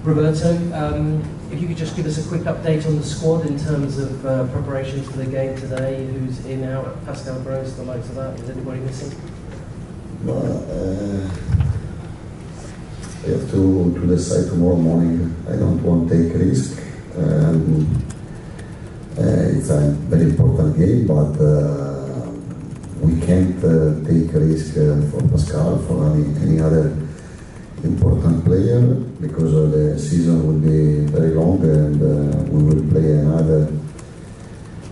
Roberto, if you could just give us a quick update on the squad in terms of preparations for the game today, who's in, out, Pascal Gross, the likes of that, is anybody missing? Well, I have to decide tomorrow morning. I don't want to take risk. It's a very important game, but we can't take a risk for Pascal, for any other important player, because the season will be very long and we will play another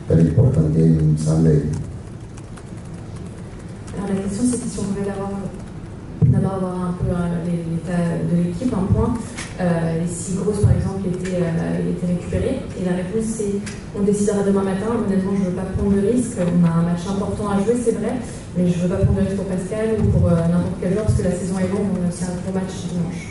very important game Sunday. Alors la question c'était si on pouvait d'abord avoir un peu l'état de l'équipe, un point, et si Gross par exemple était récupéré. Et la réponse c'est on décidera demain matin. Honnêtement je ne veux pas prendre de risque, on a un match important à jouer c'est vrai, mais je ne veux pas prendre de risque pour Pascal ou pour n'importe quel joueur parce que la saison est longue, on a aussi un gros match dimanche.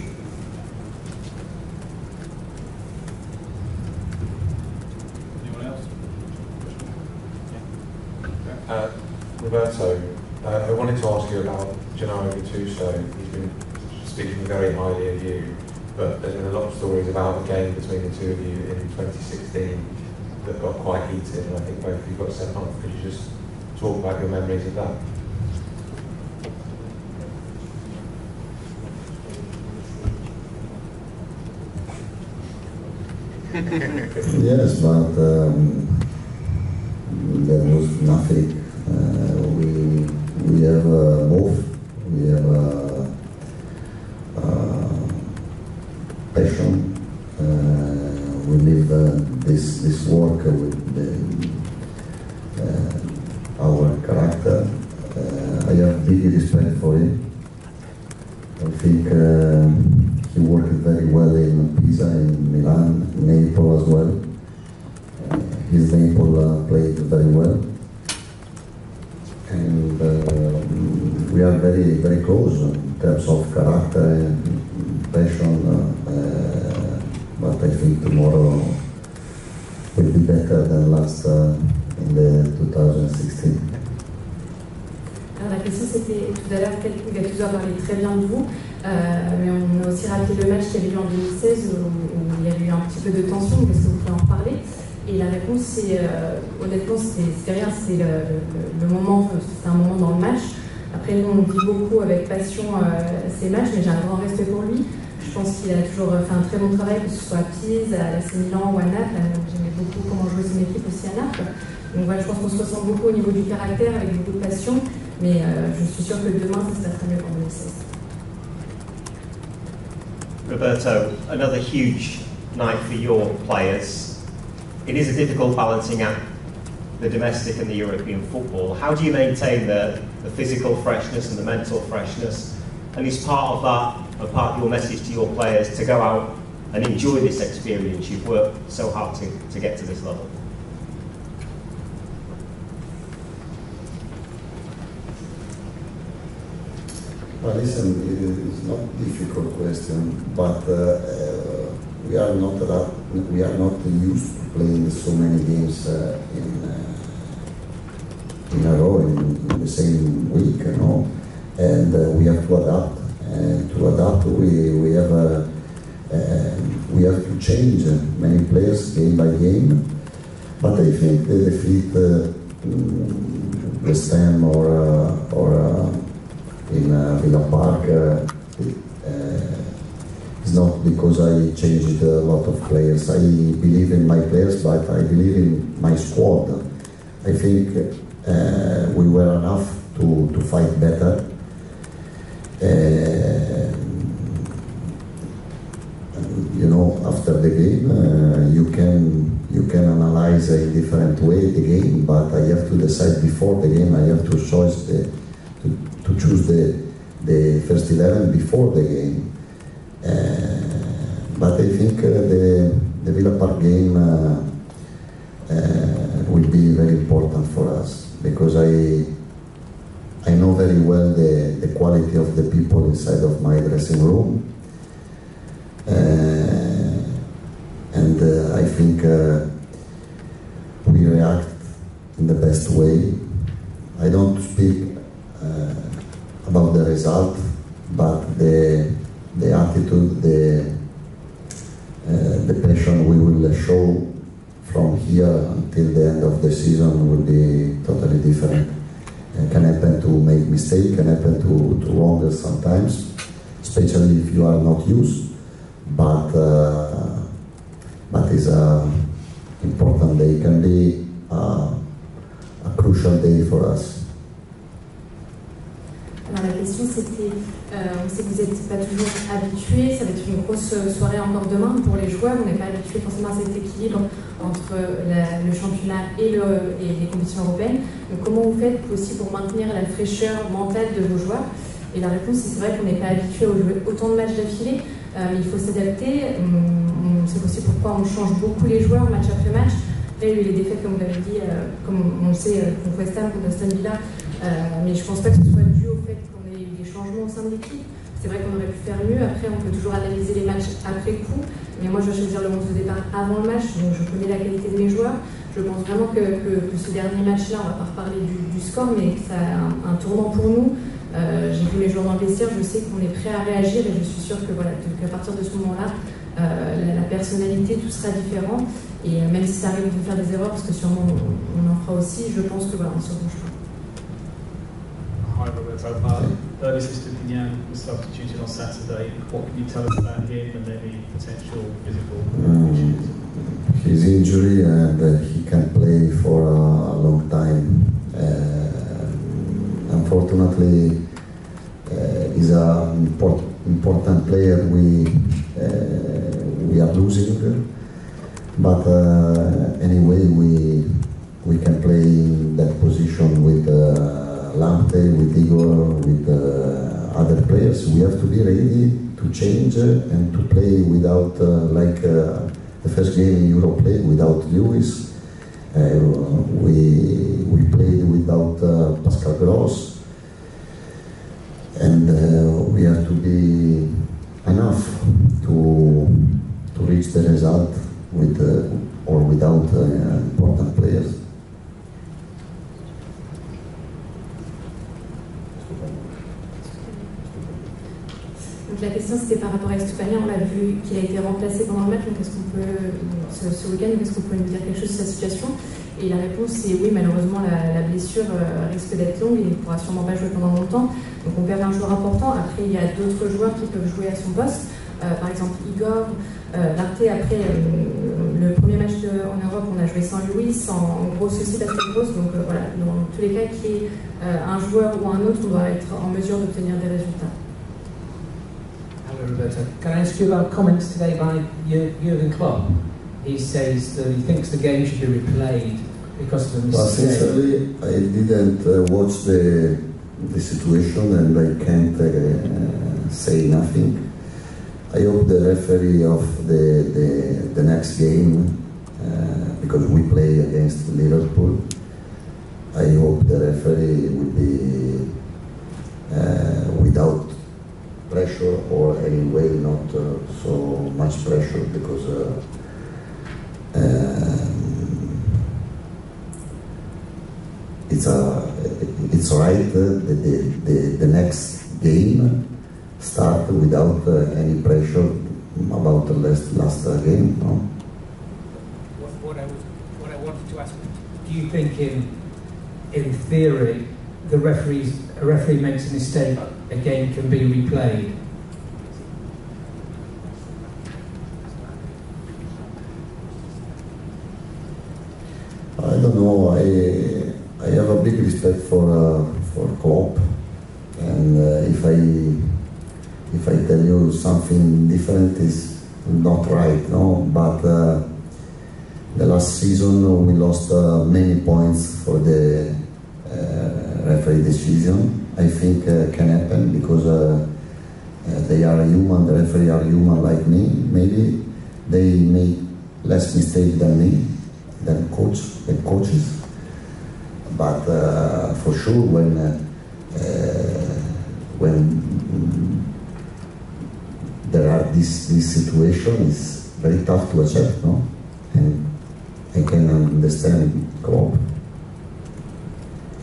Roberto, I wanted to ask you about Gennaro Gattuso. He's been speaking very highly of you, but there's been a lot of stories about a game between the two of you in 2016 that got quite heated, and I think both of you got sent off. Could you just talk about your memories of that? Yes, but there was nothing. We have both. We have passion. We live this work with our character. I have big respect for him. I think he worked very well in Pisa, in Milan, Naples as well. His Naples played very well. And we are very, very close in terms of character and passion, but I think tomorrow will be better than last in the 2016. Alors la question c'était tout à l'heure, Gattuso a parlé très bien de vous, mais on a aussi rappelé le match qu'il y avait eu en 2016 où il y a eu un petit peu de tension, est-ce que vous pouvez en reparler? Et la réponse c'est, honnêtement c'était rien, c'est le moment, c'est un moment dans le match. Après nous on vit beaucoup avec passion ces matchs, mais j'ai un grand respect pour lui. Je pense qu'il a toujours fait un très bon travail, que ce soit à Pise, à l'AC Milan ou à Naples. J'aimais beaucoup comment jouait son équipe aussi à Naples. Donc voilà, je pense qu'on se ressent beaucoup au niveau du caractère, avec beaucoup de passion, mais je suis sûre que demain ça se passera mieux qu'en 2016. Roberto, another huge night for your players. It is a difficult balancing act, the domestic and the European football. How do you maintain the physical freshness and the mental freshness? And is part of that, a part of your message to your players to go out and enjoy this experience? You've worked so hard to get to this level. Well, listen, it's not a difficult question, but we are not used to playing so many games in a row in the same week, you know, and we have to adapt. And to adapt, we have to change many players game by game. But I think the defeat, West Ham or in Villa Park, it's not because I changed a lot of players. I believe in my players, but I believe in my squad. I think we were enough to fight better. You know, after the game, you can analyze a different way the game, but I have to decide before the game. I have to choose the first 11 before the game. But I think the Villa Park game will be very important for us, because I know very well the quality of the people inside of my dressing room, and I think we react in the best way. I don't speak about the result, but the attitude, season will be totally different. It can happen to make mistake, can happen to wrong sometimes, especially if you are not used. But it's an important day. Can be a crucial day for us. Alors la question c'était, on sait que vous n'êtes pas toujours habitués, ça va être une grosse soirée encore demain pour les joueurs, on n'est pas habitué forcément à cet équilibre entre le championnat et les compétitions européennes. Donc comment vous faites aussi pour maintenir la fraîcheur mentale de vos joueurs? Et la réponse c'est vrai qu'on n'est pas habitué à jouer autant de matchs d'affilée, mais il faut s'adapter. C'est aussi pourquoi on change beaucoup les joueurs match après match. Là il y a eu les défaites comme vous l'avez dit, comme on le sait contre West Ham, contre Aston Villa, mais je ne pense pas que ce soit dû au fait qu'on ait eu des changements au sein de l'équipe. C'est vrai qu'on aurait pu faire mieux, après on peut toujours analyser les matchs après coup, mais moi je vais choisir le 11 de départ avant le match, donc je connais la qualité de mes joueurs. Je pense vraiment que ce dernier match-là, on ne va pas reparler du score, mais que ça a un tournant pour nous. J'ai vu mes joueurs dans le vestiaire, je sais qu'on est prêt à réagir et je suis sûre que voilà, qu'à partir de ce moment-là, la personnalité, tout sera différent. Et même si ça arrive de faire des erreurs, parce que sûrement on en fera aussi, je pense que voilà, on se rejoint. Hi Roberto, early assistant Pinyan was substituted on Saturday. What can you tell us about him and any potential physical issues? His injury and he can play for a long time. Unfortunately, he's an important player we are losing. But anyway, we can play in that position with Lamptey, with Igor, with other players. We have to be ready to change and to play without, like the first game in Europe played without Lewis. We played without Pascal Gross, and we have to be enough to reach the result with or without important players. Donc la question c'était par rapport à Estupiñán, on l'a vu qu'il a été remplacé pendant le match, donc est-ce qu'on peut, ce week-end, est-ce qu'on peut nous dire quelque chose sur sa situation? Et la réponse c'est oui, malheureusement la blessure risque d'être longue et il ne pourra sûrement pas jouer pendant longtemps, donc on perd un joueur important. Après il y a d'autres joueurs qui peuvent jouer à son poste, par exemple Igor, Lamptey. Après le premier match en Europe on a joué sans Lewis, en gros souci Pascal Gross, donc voilà, dans tous les cas qu'il y ait un joueur ou un autre, on doit être en mesure d'obtenir des résultats. Roberto, can I ask you about comments today by Jurgen Klopp? He says that he thinks the game should be replayed because of the Well, mistake. sincerely, I didn't watch the situation and I can't say nothing. I hope the referee of the next game, because we play against Liverpool, I hope the referee will be without pressure or anyway not so much pressure, because it's right the next game start without any pressure about the last game. No? What I wanted to ask, do you think in theory a referee makes a mistake, a game can be replayed? I don't know. I have a big respect for Klopp, and if I tell you something different is not right, no. But the last season we lost many points for the referee decision. I think can happen because they are human. The referee are human like me. Maybe they make less mistake than me, than coaches. But for sure, when there are this situation, it's very tough to accept, no? And I can understand Klopp.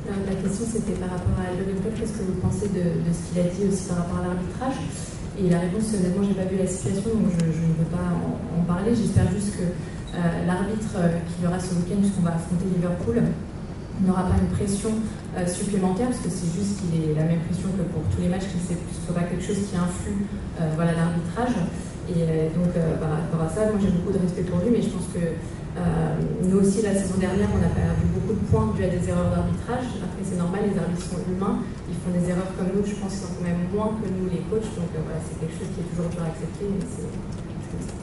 La question c'était par rapport à Olympique, qu'est-ce que vous pensez de ce qu'il a dit aussi par rapport à l'arbitrage? Et la réponse, honnêtement, j'ai pas vu la situation, donc je ne veux pas en parler. J'espère juste que l'arbitre qui y aura ce week-end, puisqu'on va affronter Liverpool, n'aura pas une pression supplémentaire, parce que c'est juste qu'il ait la même pression que pour tous les matchs, que ce ne soit pas quelque chose qui influe voilà, l'arbitrage. Et donc, par rapport à ça, moi j'ai beaucoup de respect pour lui, mais je pense que nous aussi, la saison dernière, on a perdu beaucoup de points dû à des erreurs d'arbitrage. Après, c'est normal, les arbitres sont humains, ils font des erreurs comme nous, je pense qu'ils sont quand même moins que nous, les coachs, donc voilà, c'est quelque chose qui est toujours dur à accepter, mais c'est comme ça.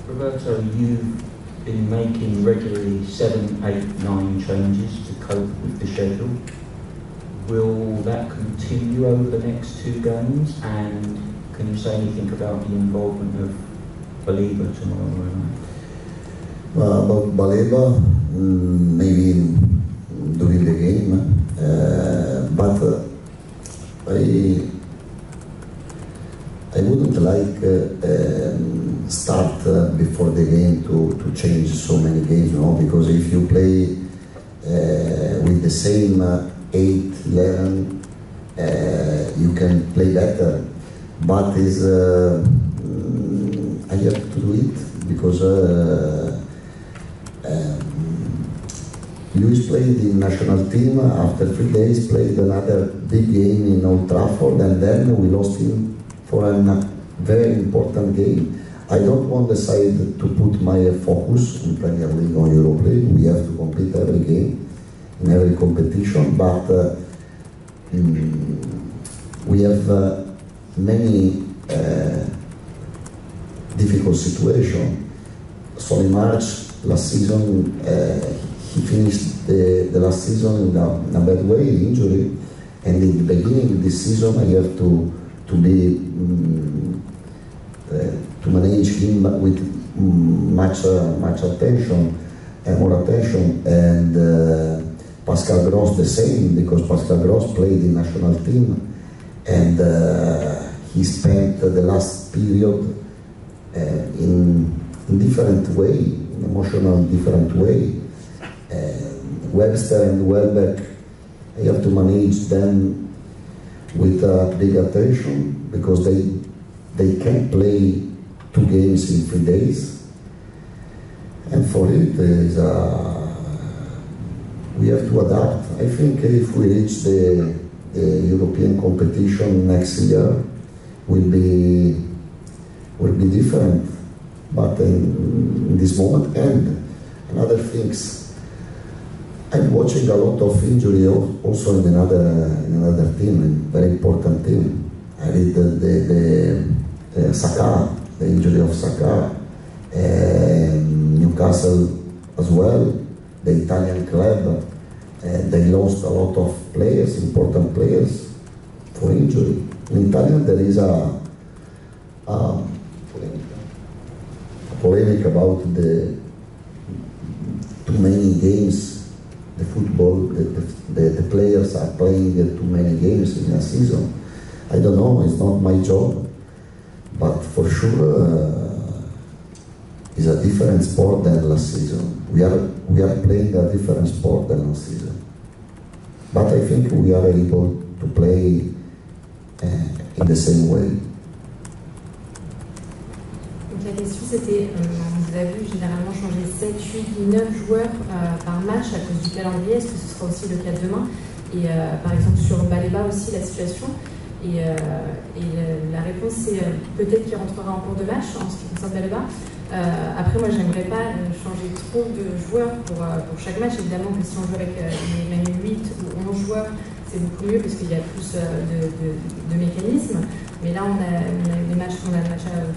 Roberto, you've been making regularly 7, 8, 9 changes to cope with the schedule. Will that continue over the next 2 games? And can you say anything about the involvement of Baleba tomorrow night? About Baleba, maybe during the game, but I wouldn't like start before the game to change so many games, you know, because if you play with the same 8, 11, you can play better, but I have to do it because Luis played in national team, after 3 days played another big game in Old Trafford, and then we lost him for a very important game. I don't want the side to put my focus in Premier League or Europe League. We have to compete every game, in every competition, but we have many difficult situations. Solimarch last season, he finished the last season in a bad way, injury, and in the beginning of this season I have to manage him with much attention and more attention, and Pascal Gross the same, because Pascal Gross played in national team, and he spent the last period in different way, in emotional different way. Webster and Welbeck, I have to manage them with big attention, because they can't play 2 games in 3 days, and for it we have to adapt. I think if we reach the European competition next year, will be different. But in this moment, and another things, I'm watching a lot of injury also in another team, a very important team. I read the Saka, the injury of Saka, Newcastle as well, the Italian club, they lost a lot of players, important players, for injury. In Italian there is a polemic about the too many games, the football, the players are playing too many games in a season. I don't know, it's not my job, but for sure it's a different sport than last season. We are playing a different sport than last season, but I think we are able to play in the same way. La question c'était, vous avez vu généralement changer 7, 8, 9 joueurs par match à cause du calendrier, est-ce que ce sera aussi le cas demain? Et par exemple sur Baleba aussi la situation, et la réponse c'est peut-être qu'il rentrera en cours de match en ce qui concerne Baleba. Après moi j'aimerais pas changer trop de joueurs pour chaque match, évidemment que si on joue avec les mêmes 8 ou 11 joueurs c'est beaucoup mieux parce qu'il y a plus de mécanismes. Mais là, on a le match à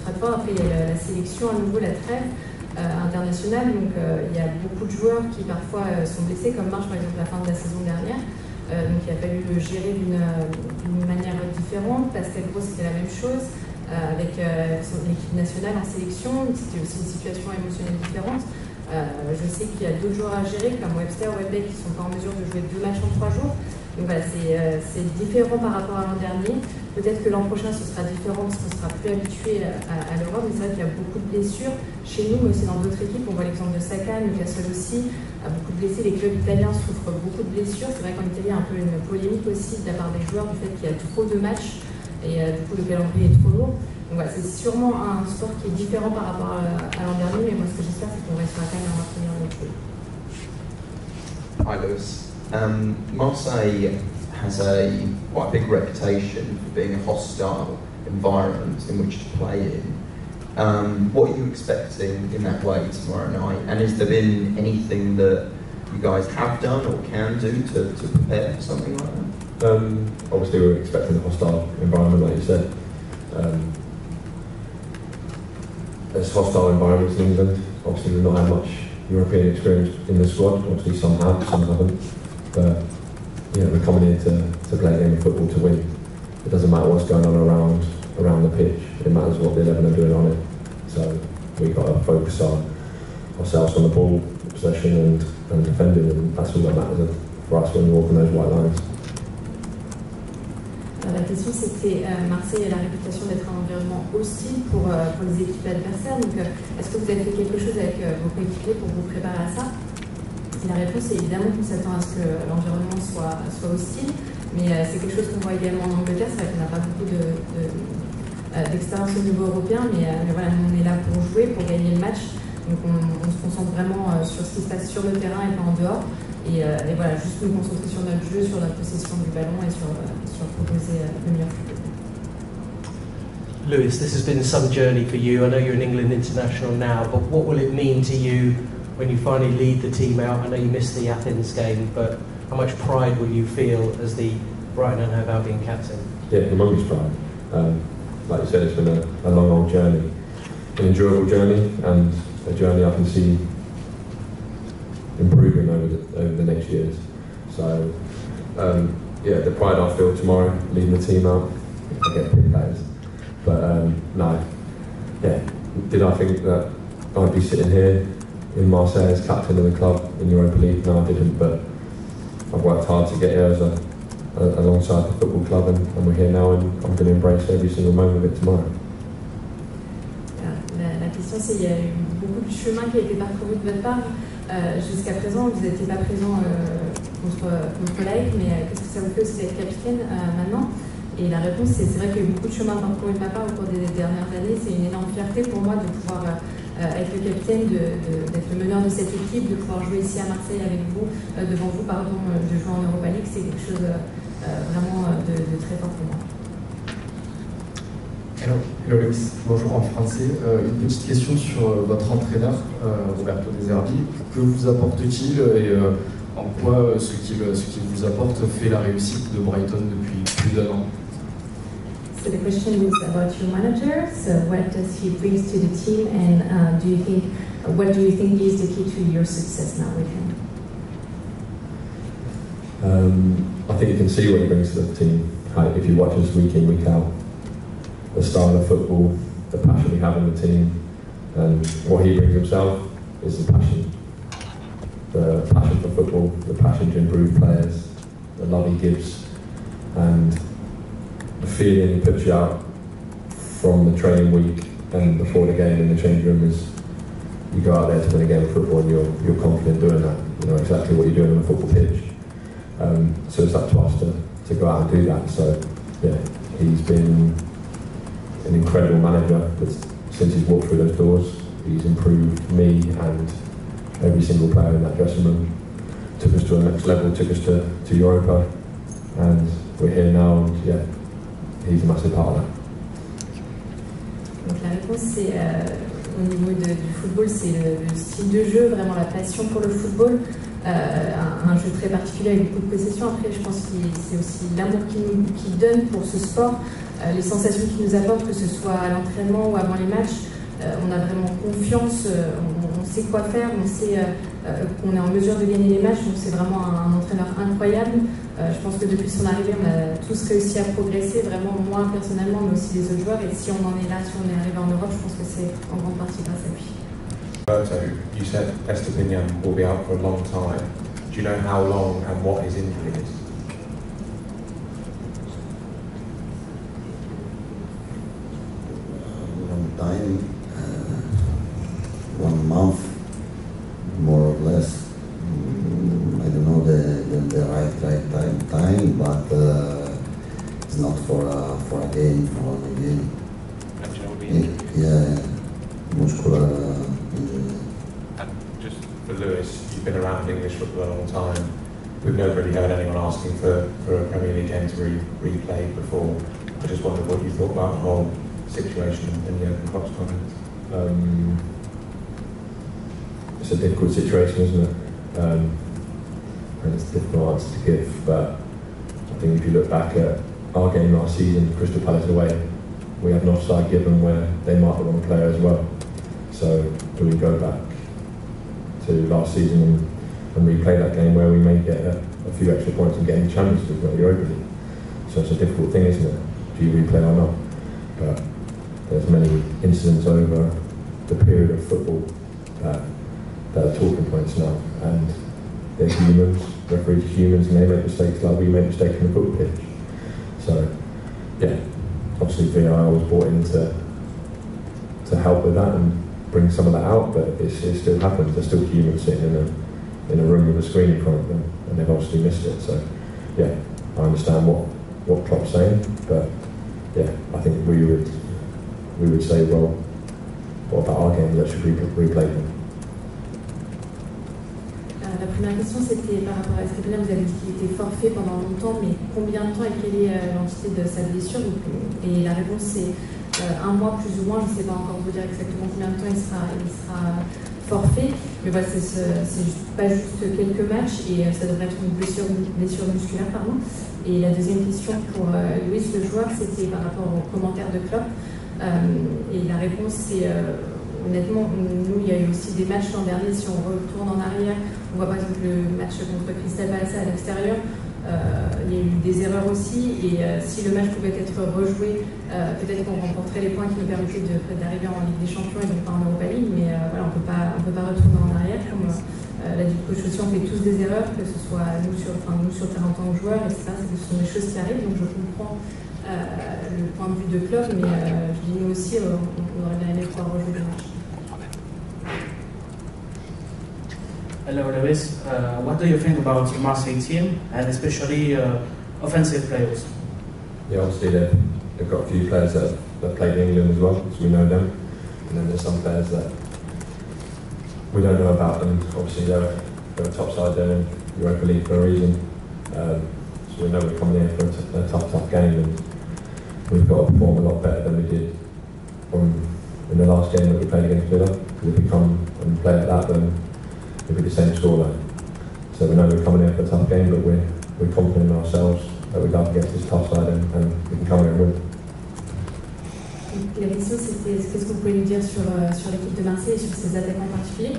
Trafford, après il y a la sélection, à nouveau la trêve internationale, donc il y a beaucoup de joueurs qui parfois sont blessés, comme Marche par exemple à la fin de la saison dernière, donc il a fallu le gérer d'une manière différente. Pascal Gros c'était la même chose, avec l'équipe nationale en sélection, c'était aussi une situation émotionnelle différente. Je sais qu'il y a d'autres joueurs à gérer, comme Webster, Welbeck, qui ne sont pas en mesure de jouer 2 matchs en 3 jours. Donc voilà, c'est différent par rapport à l'an dernier. Peut-être que l'an prochain, ce sera différent parce qu'on sera plus habitué à l'Europe, mais c'est vrai qu'il y a beaucoup de blessures chez nous, mais aussi dans d'autres équipes. On voit l'exemple de Saka, Newcastle aussi, a beaucoup de blessés. Les clubs italiens souffrent beaucoup de blessures. C'est vrai qu'en Italie, il y a un peu une polémique aussi de la part des joueurs du fait qu'il y a trop de matchs et du coup le calendrier est trop lourd. Donc voilà, c'est sûrement un sport qui est différent par rapport à l'an dernier, mais moi ce que j'espère c'est qu'on restera quand même en première ligue. Hi Lewis. Marseille has a quite big reputation for being a hostile environment in which to play in. What are you expecting in that way tomorrow night? And has there been anything that you guys have done or can do to prepare for something like that? Obviously we're expecting a hostile environment, like you said. There's hostile environments in England. Obviously we've not had much European experience in the squad. Obviously some have, some haven't. But you know, we're coming here to play a game of football to win. It doesn't matter what's going on around the pitch. It matters what the 11 are doing on it. So we've got to focus ourselves on the ball, possession and defending, and that's all that matters for us when we walk on those white lines. La question c'était, Marseille a la réputation d'être un environnement hostile pour les équipes adversaires, donc est-ce que vous avez fait quelque chose avec vos coéquipiers pour vous préparer à ça? Et la réponse est évidemment qu'on s'attend à ce que l'environnement soit hostile, mais c'est quelque chose qu'on voit également en Angleterre. C'est vrai qu'on n'a pas beaucoup d'expérience au niveau européen, mais voilà, nous on est là pour jouer, pour gagner le match, donc on se concentre vraiment sur ce qui se passe sur le terrain et pas en dehors. Et voilà, juste nous concentrer sur notre jeu, sur notre possession du ballon et sur proposer le meilleur football. Lewis, this has been some journey for you. I know you're an England international now, but what will it mean to you when you finally lead the team out? I know you missed the Athens game, but how much pride will you feel as the Brighton and Hove Albion captain? Yeah, humongous pride. Like you said, it's been a long old journey, an enjoyable journey, and a journey I can see improving over the next years. So yeah, the pride I feel tomorrow, leading the team out, I get big players. But no, yeah, did I think that I'd be sitting here in Marseille as captain of the club in Europa League? No, I didn't, but I've worked hard to get here alongside the football club, and we're here now, and I'm going to embrace every single moment of it tomorrow. La question c'est, il y a eu beaucoup de chemin qui a été parcouru de votre part. Jusqu'à présent, vous n'étiez pas présent contre l'AEK, mais qu'est-ce que ça vous fait aussi d'être capitaine maintenant? Et la réponse, c'est vrai qu'il y a eu beaucoup de chemin parcouru de ma part au cours des dernières années. C'est une énorme fierté pour moi de pouvoir être le capitaine, d'être le meneur de cette équipe, de pouvoir jouer ici à Marseille avec vous, devant vous, pardon, de jouer en Europa League. C'est quelque chose vraiment de très fort pour moi. Hello Lewis, bonjour en français. Une petite question sur votre entraîneur, Roberto De Zerbi. Que vous apporte-t-il et en quoi ce qu'il vous apporte fait la réussite de Brighton depuis plus d'1 an? So the question is about your manager. So what does he bring to the team, and what do you think is the key to your success now with him? I think you can see what he brings to the team. If you watch us week in, week out, the style of football, the passion we have in the team, and what he brings himself is the passion. The passion for football, the passion to improve players, the love he gives, and the feeling he puts you out from the training week and before the game in the change room is you go out there to win a game of football and you're confident doing that. You know exactly what you're doing on a football pitch. So it's up to us to go out and do that. So yeah, he's been an incredible manager. Since he's walked through those doors, he's improved me and every single player in that dressing room. Took us to the next level, took us to Europa, and we're here now. And yeah, he's a massive part of that. Donc la réponse c'est au niveau du football, c'est le style de jeu, vraiment la passion pour le football, un jeu très particulier avec beaucoup de possession. Après, je pense que c'est aussi l'amour qu'il donne pour ce sport, les sensations qu'il nous apporte, que ce soit à l'entraînement ou avant les matchs. On a vraiment confiance, on sait quoi faire, on sait qu'on est en mesure de gagner les matchs, donc c'est vraiment un entraîneur incroyable. Je pense que depuis son arrivée, on a tous réussi à progresser, vraiment moi personnellement, mais aussi les autres joueurs. Et si on en est là, si on est arrivé en Europe, je pense que c'est en grande partie grâce à lui. Roberto, you said Estepinian will be out for a long time. Do you know how long and what his injury is? Long time, 1 month, more or less. I don't know the right time, but it's not for a game, for a game. Yeah, muscular injury. And just for Lewis, you've been around English football a long time. we've never really heard anyone asking for a Premier League game to be replayed before. I just wondered what you thought about the whole situation in the Open Klopp's comments. It's a difficult situation, isn't it? And it's a difficult answer to give, but I think if you look back at our game last season, Crystal Palace away, we had an offside given where they marked the wrong player as well. So do we go back to last season and replay that game where we may get a few extra points and get in the Champions League or Europa League? So it's a difficult thing, isn't it? Do you replay or not? But there's many incidents over the period of football that are talking points now, and they're humans, referees are humans, and they make mistakes like we make mistakes on the football pitch. So, yeah, obviously VAR was brought in to help with that and bring some of that out, but it still happens. There's still humans sitting in a room with a screen in front of them, and they've obviously missed it. So, yeah, I understand what Klopp's saying, but yeah, I think we would say, well, what about our game? Let's replay them. La première question, c'était par rapport à Stéphane. Vous avez dit qu'il était forfait pendant longtemps, mais combien de temps et quelle est l'entité de sa blessure? Et la réponse, c'est 1 mois plus ou moins. Je ne sais pas encore vous dire exactement combien de temps il sera forfait. Mais voilà, c'est pas juste quelques matchs et ça devrait être une blessure musculaire, pardon. Et la deuxième question pour Luis, le joueur, c'était par rapport aux commentaires de Klopp. Et la réponse, c'est honnêtement, nous, il y a eu aussi des matchs l'an dernier. Si on retourne en arrière, on voit par exemple le match contre Crystal Palace à l'extérieur. Il y a eu des erreurs aussi. Et si le match pouvait être rejoué, peut-être qu'on remporterait les points qui nous permettaient d'arriver en Ligue des Champions et donc pas en Europa League. Mais voilà, on peut pas retourner en arrière. Comme l'a dit le coach aussi, on fait tous des erreurs, que ce soit nous sur terrain en tant que joueurs, etc. Ce sont des choses qui arrivent. Donc je comprends le point de vue de Klopp, mais je dis nous aussi, on aurait bien aimé pouvoir rejouer le match. Hello, Luis. What do you think about the Marseille team, and especially offensive players? Yeah, obviously they've got a few players that played in England as well, so we know them. And then there's some players that we don't know about them. Obviously they're a top side there in Europa League for a reason. So we know we're coming here for a tough game, and we've got to perform a lot better than we did in the last game that we played against Villa. Because if we come and play at that, then it'll be the same scoreline. So we know we're coming here for a tough game, but we're confident in ourselves that we go up against this tough side and we can come here and win. La question, c'était qu'est-ce que vous pouvez nous dire sur l'équipe de Marseille et sur ses attaquants en particulier?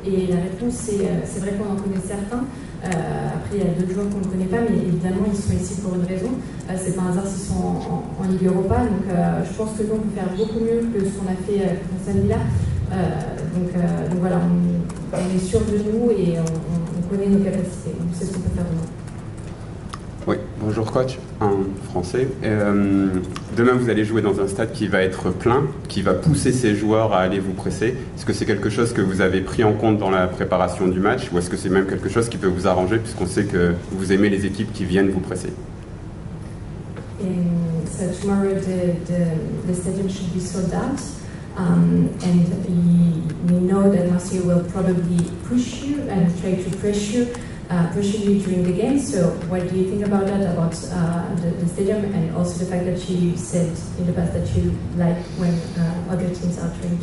Et la réponse, c'est vrai qu'on en connaît certains. Après, il y a d'autres joueurs qu'on ne connaît pas, mais évidemment, ils sont ici pour une raison. C'est pas un hasard s'ils sont en Ligue Europa. Donc, je pense que nous, on peut faire beaucoup mieux que ce qu'on a fait contre Aston Villa. Donc voilà, on est sûr de nous et on connaît nos capacités. On sait ce qu'on peut faire demain. Oui, bonjour coach, en français. Demain, vous allez jouer dans un stade qui va être plein, qui va pousser ses joueurs à aller vous presser. Est-ce que c'est quelque chose que vous avez pris en compte dans la préparation du match, ou est-ce que c'est même quelque chose qui peut vous arranger, puisqu'on sait que vous aimez les équipes qui viennent vous presser? So tomorrow the stadium should be sold out, and we know that Marseille will probably push you and try to pressure you during the game. So what do you think about that, about the stadium, and also the fact that you said in the past that you like when other teams are trying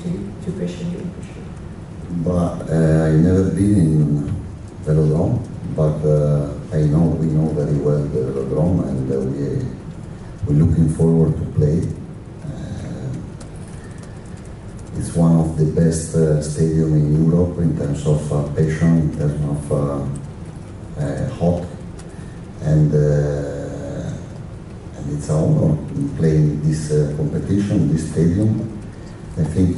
to pressure you? But I've never been in Velodrome, but we know very well the Velodrome, and we're looking forward to play. It's one of the best stadiums in Europe in terms of passion, in terms of hot, and it's an honor playing this competition, this stadium. I think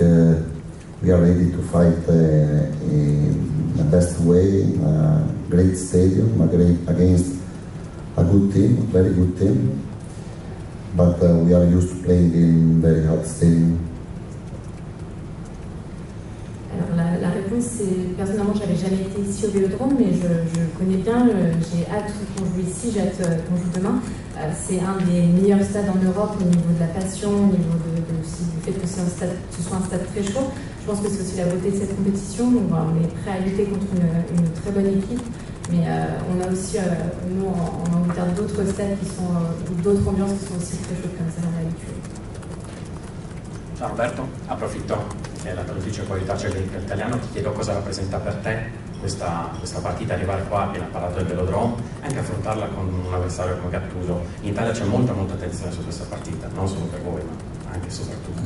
we are ready to fight in the best way, in a great stadium, against a good team, a very good team. But we are used to playing in very hot stadium. Alors la réponse, c'est personnellement, j'avais jamais été ici au Vélodrome, mais je connais bien. J'ai hâte qu'on joue ici, j'ai hâte qu'on joue demain. C'est un des meilleurs stades en Europe au niveau de la passion, au niveau aussi du fait que ce soit un stade très chaud. Je pense que c'est aussi la beauté de cette compétition. Donc voilà, on est prêt à lutter contre une très bonne équipe. Mais on a aussi, nous, en Angleterre, d'autres stades qui sont, d'autres ambiances qui sont aussi très chaudes comme ça, on est habitué. Ciao Roberto, approfitto della traduzione qualità in italiano, ti chiedo cosa rappresenta per te questa partita, arrivare qua, appena parlato del velodrome, anche affrontarla con un avversario come Gattuso. In Italia c'è molta attenzione su questa partita, non solo per voi, ma anche e soprattutto.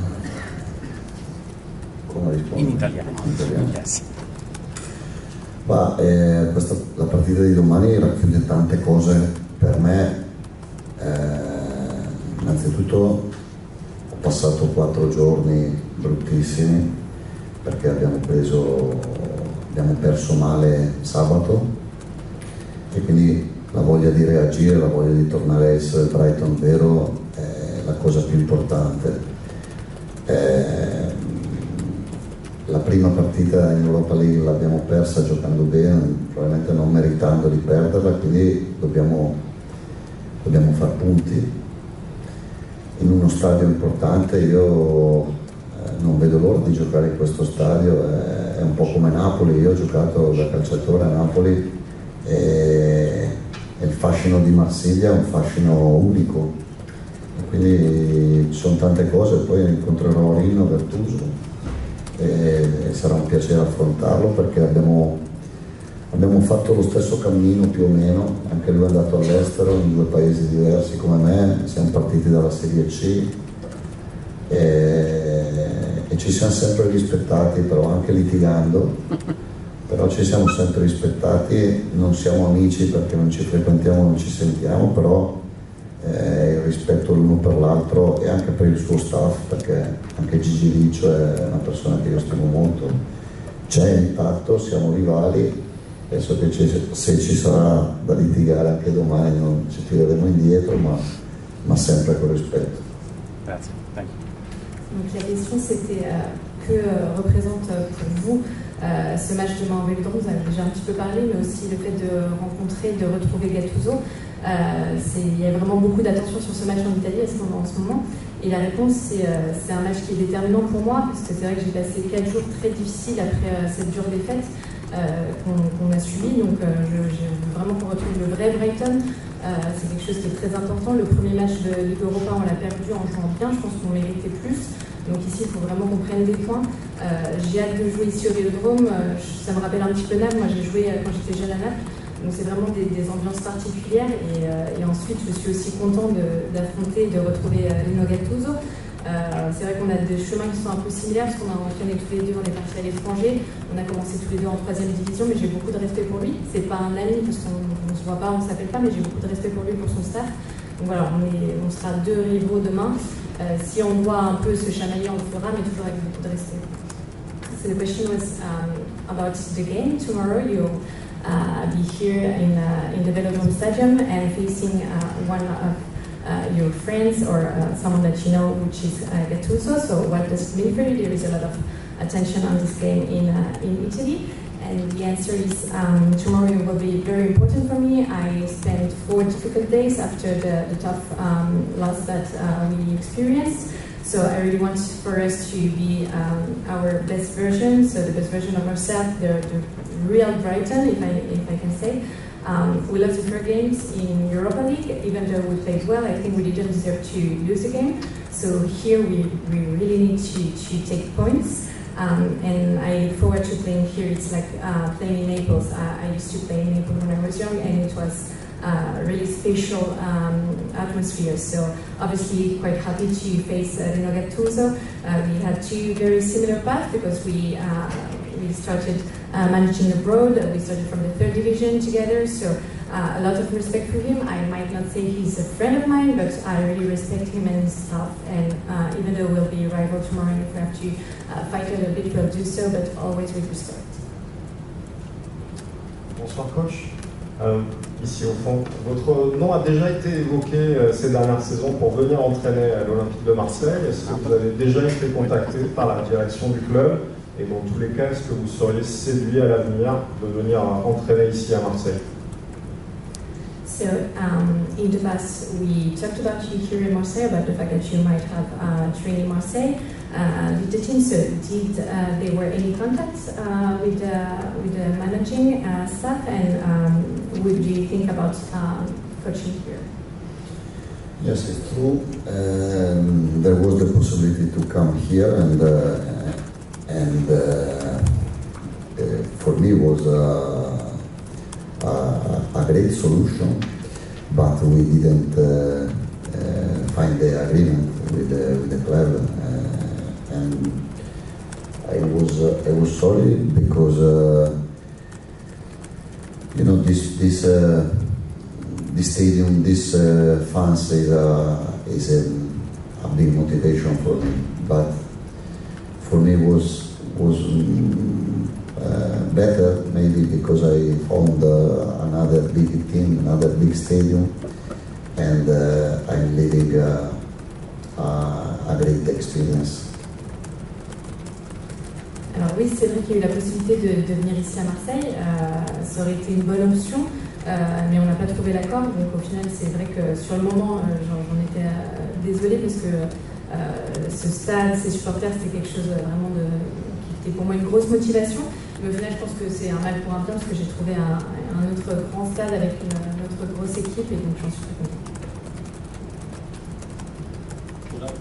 Come rispondo? In italiano. Yes. La partita di domani racchiude tante cose per me. Innanzitutto ho passato 4 giorni bruttissimi perché abbiamo perso male sabato e quindi la voglia di reagire, la voglia di tornare a essere il Brighton vero è la cosa più importante. La prima partita in Europa League l'abbiamo persa giocando bene, probabilmente non meritando di perderla, quindi dobbiamo far punti in uno stadio importante. Io non vedo l'ora di giocare in questo stadio, è un po' come Napoli. Io ho giocato da calciatore a Napoli e il fascino di Marsiglia è un fascino unico, e quindi ci sono tante cose. Poi incontrerò Rino Gattuso e sarà un piacere affrontarlo perché abbiamo fatto lo stesso cammino più o meno, anche lui è andato all'estero in 2 paesi diversi come me, siamo partiti dalla Serie C e ci siamo sempre rispettati, però anche litigando, però ci siamo sempre rispettati. Non siamo amici perché non ci frequentiamo, non ci sentiamo, però il rispetto l'uno per l'altro e anche per il suo staff, perché anche Gigi Riccio è una persona che io stimo molto, c'è impatto, siamo rivali. Penso che se ci sarà da litigare anche domani non ci tireremo indietro, ma sempre con rispetto. Grazie. Thank you. Donc la question c'était que représente pour vous ce match demain au Vélodrome. Vous avez déjà un petit peu parlé, mais aussi le fait de rencontrer, de retrouver Gattuso. Il y a vraiment beaucoup d'attention sur ce match en Italie en ce moment. Et la réponse, c'est un match qui est déterminant pour moi, parce que c'est vrai que j'ai passé 4 jours très difficiles après cette dure défaite qu'on a subie. Donc j'ai vraiment qu'on retrouve le vrai Brighton. C'est quelque chose qui est très important. Le premier match de Ligue Europa, on l'a perdu en jouant bien. Je pense qu'on méritait plus. Donc ici, il faut vraiment qu'on prenne des points. J'ai hâte de jouer ici au Vélodrome. Ça me rappelle un petit peu Naples. Moi, j'ai joué quand j'étais jeune à Naples. Donc c'est vraiment des ambiances particulières. Et ensuite, je suis aussi content d'affronter, de retrouver Lino Gattuso. C'est vrai qu'on a des chemins qui sont un peu similaires parce qu'on a entraîné tous les deux, on est partis à l'étranger. On a commencé tous les deux en 3e division, mais j'ai beaucoup de respect pour lui. C'est pas un ami parce qu'on ne se voit pas, on ne s'appelle pas, mais j'ai beaucoup de respect pour lui, pour son staff. Donc voilà, on sera 2 rivaux demain. Si on doit un peu se chamailler, on le fera, mais toujours avec beaucoup de respect. So the question was about the game. Tomorrow you'll be here in the Velodrome Stadium and facing one of your friends or someone that you know, which is Gattuso. So what does it mean for you? There is a lot of attention on this game in Italy. And the answer is tomorrow will be very important for me. I spent 4 difficult days after the tough loss that we experienced. So I really want for us to be our best version, so the best version of ourselves, the real Brighton, if I can say. We lost the 4 games in Europa League, even though we played well. I think we didn't deserve to lose the game. So here we really need to take points. And I look forward to playing here. It's like playing in Naples. I used to play in Naples when I was young, and it was a really special atmosphere. So obviously quite happy to face Lino Gattuso. We had 2 very similar paths because we started managing abroad. We started from the 3rd division together. So a lot of respect for him. I might not say he's a friend of mine, but I really respect him and his staff. And even though we'll be rival tomorrow, and if we have to fight a little bit, we'll do so, but always with respect. Bonsoir coach. Ici au fond, votre nom a déjà été évoqué ces dernières saisons pour venir entraîner à l'Olympique de Marseille. Est-ce que vous avez déjà été contacté par la direction du club? Et dans tous les cas, est-ce que vous seriez séduit à l'avenir de venir entraîner ici à Marseille? So in the past, we talked about you here in Marseille, about the fact that you might have training Marseille with the team. So did there were any contacts with the managing staff, and would you think about coaching here? Yes, it's true. There was the possibility to come here, and for me was a great solution, but we didn't find the agreement with the club, and I was sorry because you know this stadium, this fans is a big motivation for me. But for me was better maybe because I found another big team, another big stadium, and I'm living a great experience. Alors oui, c'est vrai qu'il y a eu la possibilité de venir ici à Marseille, ça aurait été une bonne option, mais on n'a pas trouvé l'accord, donc au final c'est vrai que sur le moment j'en étais désolée parce que ce stade, ces supporters, c'était quelque chose vraiment qui était pour moi une grosse motivation, mais au final je pense que c'est un mal pour un bien parce que j'ai trouvé un autre grand stade avec notre grosse équipe et donc j'en suis très contente.